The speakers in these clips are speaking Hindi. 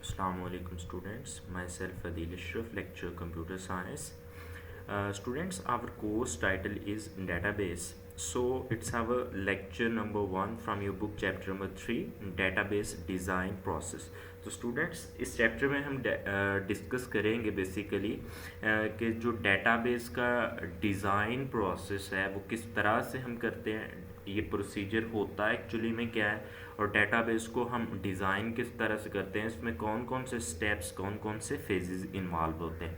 Assalamualaikum students, myself Adil Ashraf, lecturer computer science. Students, our course title is database. So it's our lecture number 1 from your book chapter number 3, database design process. तो स्टूडेंट्स इस चैप्टर में हम डिस्कस करेंगे बेसिकली कि जो डेटाबेस का डिज़ाइन प्रोसेस है वो किस तरह से हम करते हैं, ये प्रोसीजर होता है एक्चुअली में क्या है, और डेटाबेस को हम डिज़ाइन किस तरह से करते हैं, इसमें कौन कौन से स्टेप्स कौन कौन से फेजेस इन्वॉल्व होते हैं।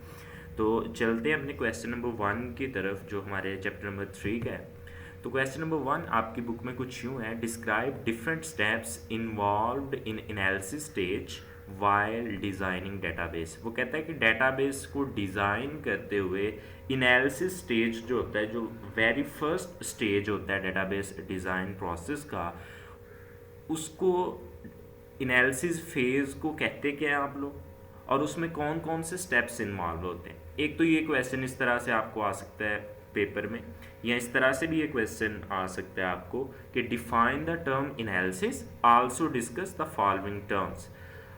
तो चलते हैं अपने क्वेश्चन नंबर 1 की तरफ जो हमारे चैप्टर नंबर 3 का है। तो क्वेश्चन नंबर 1 आपकी बुक में कुछ यूँ है, डिस्क्राइब डिफरेंट स्टेप्स इन्वॉल्व्ड इन analysis stage while designing database. वो कहता है कि डेटाबेस को डिज़ाइन करते हुए एनालिसिस स्टेज जो होता है, जो वेरी फर्स्ट स्टेज होता है डेटाबेस डिज़ाइन प्रोसेस का, उसको एनालिसिस फेज़ को कहते क्या हैं आप लोग, और उसमें कौन कौन से स्टेप्स इन्वॉल्व होते हैं। एक तो ये क्वेश्चन इस तरह से आपको आ सकता है पेपर में, या इस तरह से भी ये क्वेश्चन आ सकता है आपको कि define the term analysis, also discuss the following terms: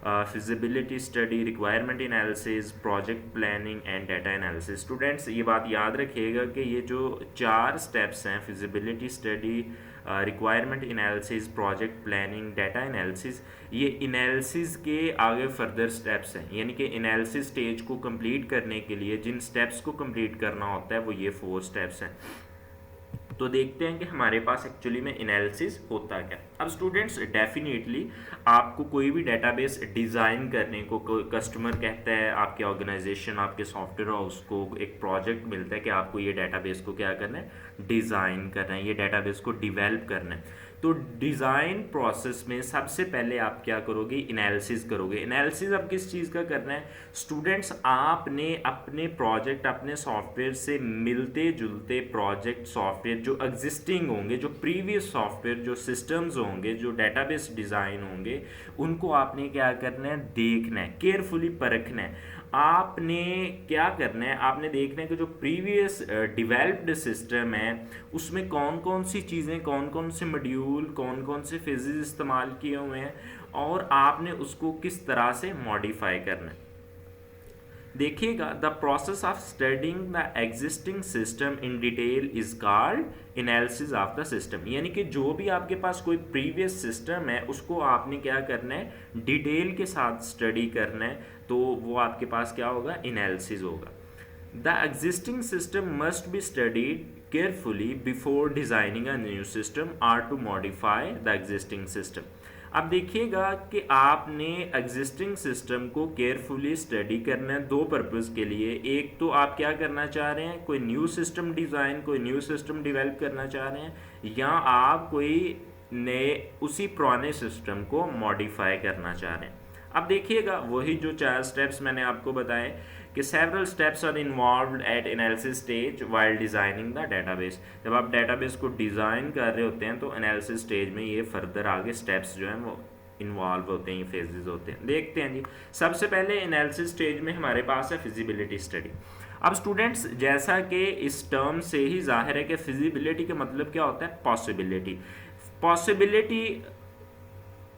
feasibility study, requirement analysis, project planning and data analysis. Students ये बात याद रखिएगा कि ये जो 4 स्टेप्स हैं, feasibility study, requirement analysis, project planning, data analysis, ये एनालिसिस के आगे फर्दर स्टेप्स हैं। यानी कि एनालिसिस स्टेज को कंप्लीट करने के लिए जिन स्टेप्स को कंप्लीट करना होता है वो ये 4 स्टेप्स हैं। तो देखते हैं कि हमारे पास एक्चुअली में एनालिसिस होता क्या। अब स्टूडेंट्स डेफिनेटली आपको कोई भी डेटाबेस डिज़ाइन करने को कोई कस्टमर कहता है, आपके ऑर्गेनाइजेशन आपके सॉफ्टवेयर हाउस को एक प्रोजेक्ट मिलता है कि आपको ये डेटाबेस को क्या करना है, डिज़ाइन करना है, ये डेटाबेस को डिवेल्प करना है। तो डिज़ाइन प्रोसेस में सबसे पहले आप क्या करोगे, एनालिसिस करोगे। एनालिसिस अब किस चीज़ का करना है स्टूडेंट्स, आपने अपने प्रोजेक्ट अपने सॉफ्टवेयर से मिलते जुलते प्रोजेक्ट सॉफ्टवेयर जो एग्जिस्टिंग होंगे, जो प्रीवियस सॉफ्टवेयर जो सिस्टम्स होंगे, जो डेटाबेस डिज़ाइन होंगे, उनको आपने क्या करना है, देखना है, केयरफुली परखना है। आपने क्या करना है, आपने देखना है कि जो प्रीवियस डिवेल्प्ड सिस्टम है उसमें कौन कौन सी चीज़ें, कौन कौन से मॉड्यूल, कौन कौन से फेजेस इस्तेमाल किए हुए हैं, और आपने उसको किस तरह से मॉडिफाई करना है। देखिएगा, the process of studying the existing system in detail is called analysis of the system. यानी कि जो भी आपके पास कोई प्रीवियस सिस्टम है उसको आपने क्या करना है, डिटेल के साथ स्टडी करना है, तो वो आपके पास क्या होगा, एनालिसिस होगा। The existing system must be studied carefully before designing a new system or to modify the existing system. अब देखिएगा कि आपने एग्जिस्टिंग सिस्टम को केयरफुली स्टडी करना है 2 पर्पज़ के लिए। एक तो आप क्या करना चाह रहे हैं, कोई न्यू सिस्टम डिज़ाइन, कोई न्यू सिस्टम डेवलप करना चाह रहे हैं, या आप कोई नए उसी पुराने सिस्टम को मॉडिफाई करना चाह रहे हैं। अब देखिएगा वही जो 4 स्टेप्स मैंने आपको बताए कि several steps are involved at analysis stage while designing the database. जब आप डेटाबेस को डिज़ाइन कर रहे होते हैं तो एनालिसिस स्टेज में ये फर्दर आगे स्टेप्स जो हैं वो इन्वॉल्व होते हैं, ये फेजेस होते हैं। देखते हैं जी, सबसे पहले एनालिसिस स्टेज में हमारे पास है फिजिबिलिटी स्टडी। अब स्टूडेंट्स जैसा कि इस टर्म से ही जाहिर है कि फिजिबिलिटी का मतलब क्या होता है, पॉसिबिलिटी। पॉसिबिलिटी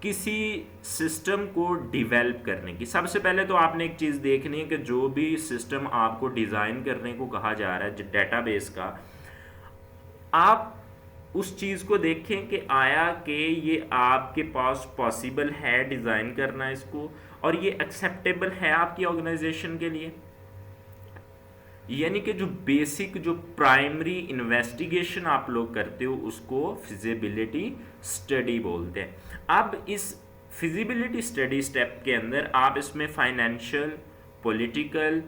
किसी सिस्टम को डिवेल्प करने की। सबसे पहले तो आपने एक चीज़ देखनी है कि जो भी सिस्टम आपको डिज़ाइन करने को कहा जा रहा है डेटाबेस का, आप उस चीज़ को देखें कि आया कि ये आपके पास पॉसिबल है डिज़ाइन करना इसको, और ये एक्सेप्टेबल है आपकी ऑर्गेनाइजेशन के लिए। यानी कि जो बेसिक जो प्राइमरी इन्वेस्टिगेशन आप लोग करते हो उसको फिजिबिलिटी स्टडी बोलते हैं। अब इस फिजिबिलिटी स्टडी स्टेप के अंदर आप इसमें फाइनेंशियल, पॉलिटिकल,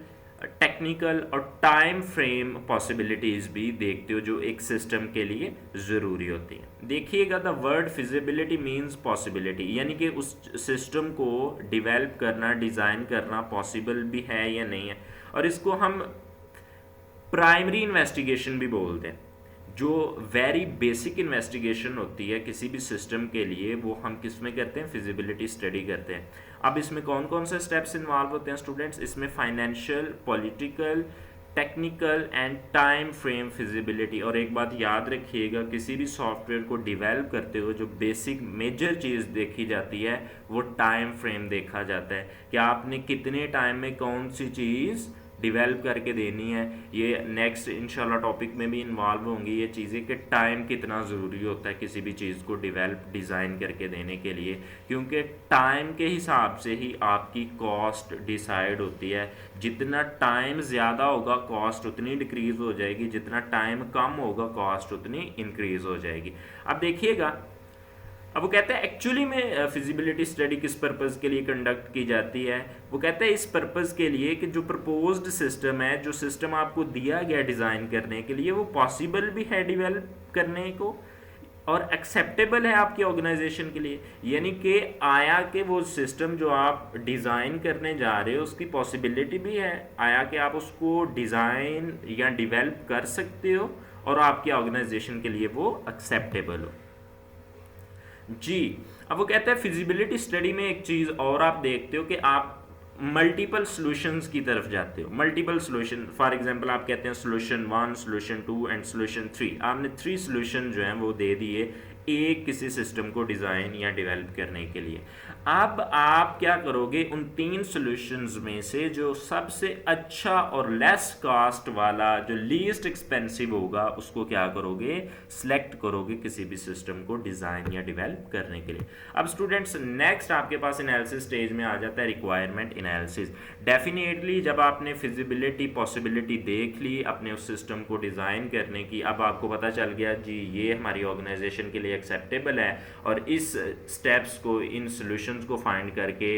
टेक्निकल और टाइम फ्रेम पॉसिबिलिटीज़ भी देखते हो जो एक सिस्टम के लिए ज़रूरी होती हैं। देखिएगा, the word feasibility means possibility, यानी कि उस सिस्टम को डिवेल्प करना, डिज़ाइन करना पॉसिबल भी है या नहीं है, और इसको हम प्राइमरी इन्वेस्टिगेशन भी बोलते हैं। जो वेरी बेसिक इन्वेस्टिगेशन होती है किसी भी सिस्टम के लिए, वो हम किस में करते हैं, फिजिबिलिटी स्टडी करते हैं। अब इसमें कौन कौन से स्टेप्स इन्वॉल्व होते हैं स्टूडेंट्स, इसमें financial, political, technical and time frame feasibility. और एक बात याद रखिएगा, किसी भी सॉफ्टवेयर को डिवेल्प करते हुए जो बेसिक मेजर चीज़ देखी जाती है वो टाइम फ्रेम देखा जाता है कि आपने कितने टाइम में कौन सी चीज़ डिवेल्प करके देनी है। ये नेक्स्ट इंशाल्लाह टॉपिक में भी इन्वॉल्व होंगी ये चीज़ें कि टाइम कितना ज़रूरी होता है किसी भी चीज़ को डिवेल्प डिज़ाइन करके देने के लिए, क्योंकि टाइम के हिसाब से ही आपकी कॉस्ट डिसाइड होती है। जितना टाइम ज़्यादा होगा कॉस्ट उतनी डिक्रीज़ हो जाएगी, जितना टाइम कम होगा कॉस्ट उतनी इंक्रीज़ हो जाएगी। अब देखिएगा, अब वो कहते हैं एक्चुअली में फिजिबिलिटी स्टडी किस पर्पज़ के लिए कंडक्ट की जाती है। वो कहते हैं इस पर्पज़ के लिए कि जो प्रपोज्ड सिस्टम है, जो सिस्टम आपको दिया गया डिज़ाइन करने के लिए, वो पॉसिबल भी है डिवेल्प करने को और एक्सेप्टेबल है आपकी ऑर्गेनाइजेशन के लिए। यानी कि आया कि वो सिस्टम जो आप डिज़ाइन करने जा रहे हो उसकी पॉसिबिलिटी भी है, आया कि आप उसको डिज़ाइन या डिवेल्प कर सकते हो और आपकी ऑर्गेनाइजेशन के लिए वो एक्सेप्टेबल हो। जी, अब वो कहते हैं फिजिबिलिटी स्टडी में एक चीज़ और आप देखते हो कि आप मल्टीपल सॉल्यूशंस की तरफ जाते हो। मल्टीपल सॉल्यूशन, फॉर एग्जांपल आप कहते हैं सॉल्यूशन 1, सॉल्यूशन 2 एंड सॉल्यूशन 3। आपने 3 सॉल्यूशन जो हैं वो दे दिए एक किसी सिस्टम को डिज़ाइन या डेवलप करने के लिए। अब आप क्या करोगे, उन 3 सॉल्यूशंस में से जो सबसे अच्छा और लेस कॉस्ट वाला, जो लीस्ट एक्सपेंसिव होगा, उसको क्या करोगे, सिलेक्ट करोगे किसी भी सिस्टम को डिज़ाइन या डेवलप करने के लिए। अब स्टूडेंट्स नेक्स्ट आपके पास एनालिसिस स्टेज में आ जाता है रिक्वायरमेंट एनालिसिस। डेफिनेटली जब आपने फिजिबिलिटी पॉसिबिलिटी देख ली अपने उस सिस्टम को डिज़ाइन करने की, अब आपको पता चल गया जी ये हमारी ऑर्गेनाइजेशन के लिए एक्सेप्टेबल है और इस स्टेप्स को, इन सॉल्यूशंस को फाइंड करके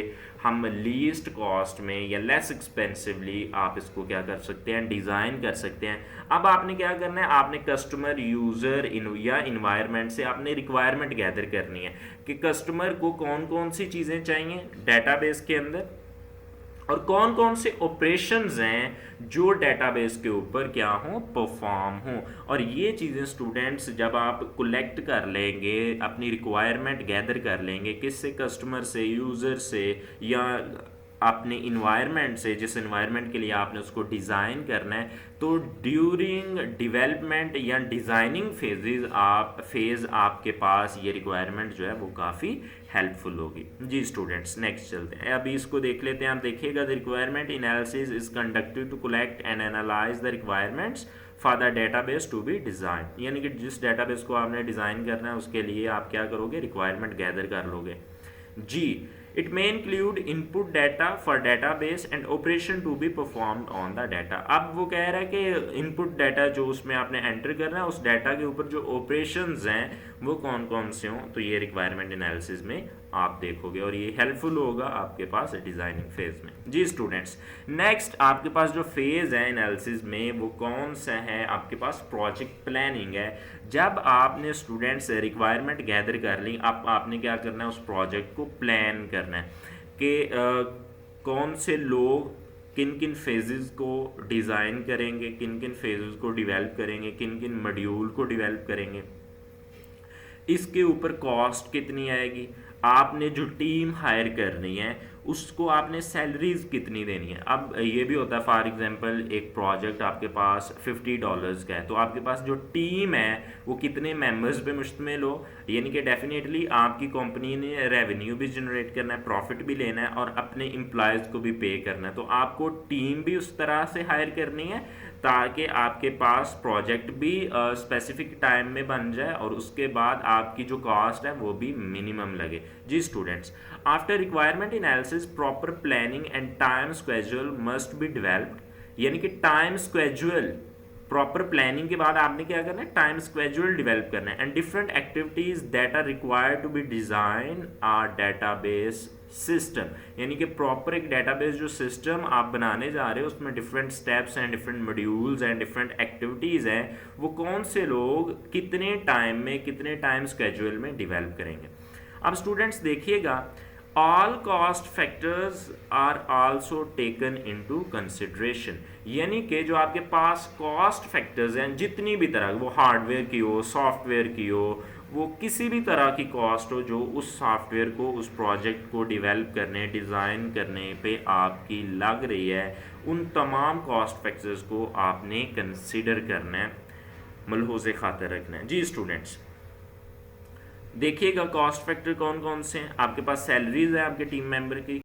हम लीस्ट कॉस्ट में या लेस एक्सपेंसिवली आप इसको क्या कर सकते हैं, डिज़ाइन कर सकते हैं। अब आपने क्या करना है, आपने कस्टमर, यूज़र या इन्वायरमेंट से आपने रिक्वायरमेंट गैदर करनी है कि कस्टमर को कौन कौन सी चीज़ें चाहिए डेटाबेस के अंदर और कौन कौन से ऑपरेशंस हैं जो डेटाबेस के ऊपर क्या हो, परफॉर्म हो। और ये चीज़ें स्टूडेंट्स जब आप कलेक्ट कर लेंगे, अपनी रिक्वायरमेंट गैदर कर लेंगे, किससे, कस्टमर से, यूज़र से या अपने इन्वायरमेंट से, जिस इन्वायरमेंट के लिए आपने उसको डिज़ाइन करना है, तो ड्यूरिंग डेवलपमेंट या डिज़ाइनिंग फेज़ आपके पास ये रिक्वायरमेंट जो है वो काफ़ी हेल्पफुल होगी। जी स्टूडेंट्स नेक्स्ट चलते हैं, अभी इसको देख लेते हैं। आप देखिएगा, the requirement analysis is conducted to collect and analyse the requirements for the database to be design. यानी कि जिस डेटाबेस को आपने डिज़ाइन करना है उसके लिए आप क्या करोगे, रिक्वायरमेंट गैदर कर लोगे। जी, it may include input data for database and operation to be performed on the data. अब वो कह रहा है कि इनपुट डाटा जो उसमें आपने एंटर करना है, उस डाटा के ऊपर जो ऑपरेशंस हैं वो कौन कौन से हों, तो ये रिक्वायरमेंट एनालिसिस में आप देखोगे और ये हेल्पफुल होगा आपके पास डिज़ाइनिंग फेज़ में। जी स्टूडेंट्स, नेक्स्ट आपके पास जो फेज़ है एनालिसिस में वो कौन सा है, आपके पास प्रोजेक्ट प्लानिंग है। जब आपने स्टूडेंट्स रिक्वायरमेंट गैदर कर ली, अब आपने क्या करना है, उस प्रोजेक्ट को प्लान करना है कि कौन से लोग किन किन फेजेस को डिज़ाइन करेंगे, किन किन फेजेस को डिवेल्प करेंगे, किन किन मॉड्यूल को डिवेल्प करेंगे, इसके ऊपर कॉस्ट कितनी आएगी, आपने जो टीम हायर करनी है उसको आपने सैलरीज कितनी देनी है। अब ये भी होता है, फॉर एग्जांपल एक प्रोजेक्ट आपके पास $50 का है, तो आपके पास जो टीम है वो कितने मेंबर्स पे मुश्तमिल हो, यानी कि डेफिनेटली आपकी कंपनी ने रेवेन्यू भी जनरेट करना है, प्रॉफिट भी लेना है और अपने एम्प्लॉयज़ को भी पे करना है, तो आपको टीम भी उस तरह से हायर करनी है ताकि आपके पास प्रोजेक्ट भी स्पेसिफिक टाइम में बन जाए और उसके बाद आपकी जो कॉस्ट है वो भी मिनिमम लगे। जी students, after requirement analysis proper planning and time schedule must be developed. यानी कि टाइम स्केड्यूल, प्रॉपर प्लानिंग के बाद आपने क्या करना है, टाइम स्केड्यूल डेवलप करना है and different activities that are required to be design are database system. यानी कि प्रॉपर एक डेटाबेस जो सिस्टम आप बनाने जा रहे हो उसमें different steps and different modules and different activities हैं, वो कौन से लोग कितने टाइम में, कितने टाइम स्केड्यूल में डेवलप करेंगे। अब स्टूडेंट्स देखिएगा, all cost factors are also taken into consideration. यानी कि जो आपके पास कॉस्ट फैक्टर्स हैं, जितनी भी तरह, वो हार्डवेयर की हो, सॉफ्टवेयर की हो, वो किसी भी तरह की कॉस्ट हो जो उस सॉफ्टवेयर को, उस प्रोजेक्ट को डेवलप करने, डिज़ाइन करने पे आपकी लग रही है, उन तमाम कॉस्ट फैक्टर्स को आपने कंसिडर करना है, मलहूज़ खातिर रखना है। जी स्टूडेंट्स, देखिएगा कॉस्ट फैक्टर कौन कौन से हैं। आपके पास सैलरीज है आपके टीम मेंबर की,